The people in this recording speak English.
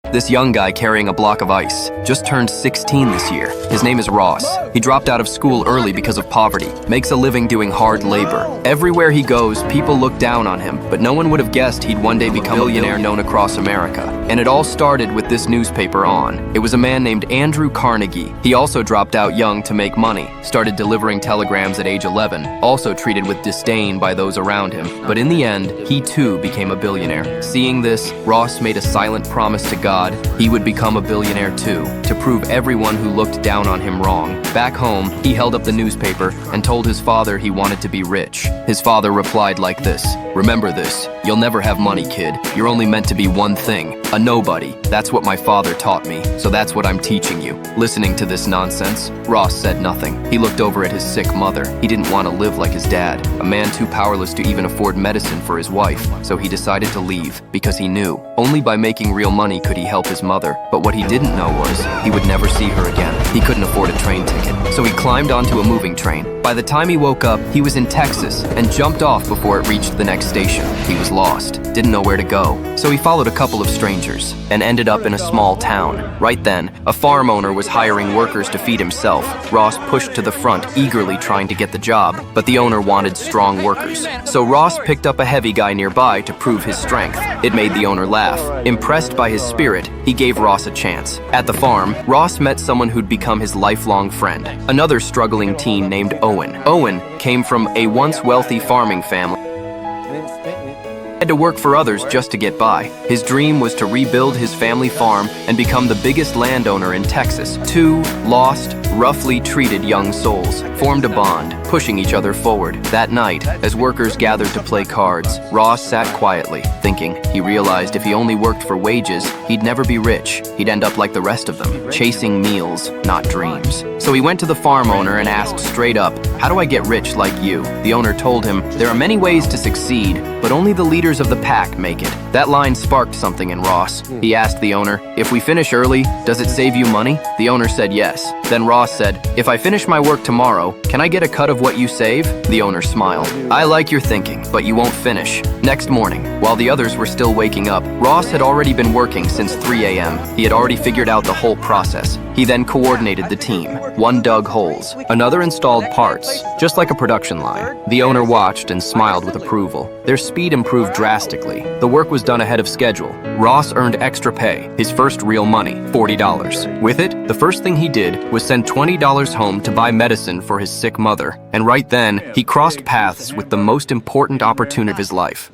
This young guy carrying a block of ice just turned 16 this year. His name is Ross. He dropped out of school early because of poverty, makes a living doing hard labor. Everywhere he goes, people look down on him, but no one would have guessed he'd one day become a billionaire known across America. And it all started with this newspaper On. It was a man named Andrew Carnegie. He also dropped out young to make money, started delivering telegrams at age 11, also treated with disdain by those around him. But in the end, he too became a billionaire. Seeing this, Ross made a silent promise to God he would become a billionaire too, to prove everyone who looked down on him wrong. Back home, he held up the newspaper and told his father he wanted to be rich. His father replied like this: "Remember this, you'll never have money, kid. You're only meant to be one thing, a nobody. That's what my father taught me, so that's what I'm teaching you." Listening to this nonsense, Ross said nothing. He looked over at his sick mother. He didn't want to live like his dad, a man too powerless to even afford medicine for his wife, so he decided to leave, because he knew only by making real money could he help his mother. But what he didn't know was he would never see her again. He couldn't afford a train ticket, so he climbed onto a moving train. By the time he woke up, he was in Texas and jumped off before it reached the next station. He was lost, didn't know where to go, so he followed a couple of strangers and ended up in a small town. Right then, a farm owner was hiring workers to feed himself. Ross pushed to the front, eagerly trying to get the job, but the owner wanted strong workers. So Ross picked up a heavy guy nearby to prove his strength. It made the owner laugh. Impressed by his spirit, he gave Ross a chance. At the farm, Ross met someone who'd become his lifelong friend, another struggling teen named Owen. Owen came from a once wealthy farming family. He had to work for others just to get by. His dream was to rebuild his family farm and become the biggest landowner in Texas. Two lost, roughly treated young souls formed a bond, pushing each other forward. That night, as workers gathered to play cards, Ross sat quietly, thinking. He realized if he only worked for wages, he'd never be rich. He'd end up like the rest of them, chasing meals, not dreams. So he went to the farm owner and asked straight up, "How do I get rich like you?" The owner told him, "There are many ways to succeed, but only the leaders of the pack make it." That line sparked something in Ross. He asked the owner, "If we finish early, does it save you money?" The owner said yes. Then Ross said, "If I finish my work tomorrow, can I get a cut of what you save?" The owner smiled. "I like your thinking, but you won't finish." Next morning, while the others were still waking up, Ross had already been working since 3 a.m. He had already figured out the whole process. He then coordinated the team. One dug holes, another installed parts, just like a production line. The owner watched and smiled with approval. Their speed improved drastically. The work was done ahead of schedule. Ross earned extra pay, his first real money, $40. With it, the first thing he did was send $20 home to buy medicine for his sick mother. And right then, he crossed paths with the most important opportunity of his life.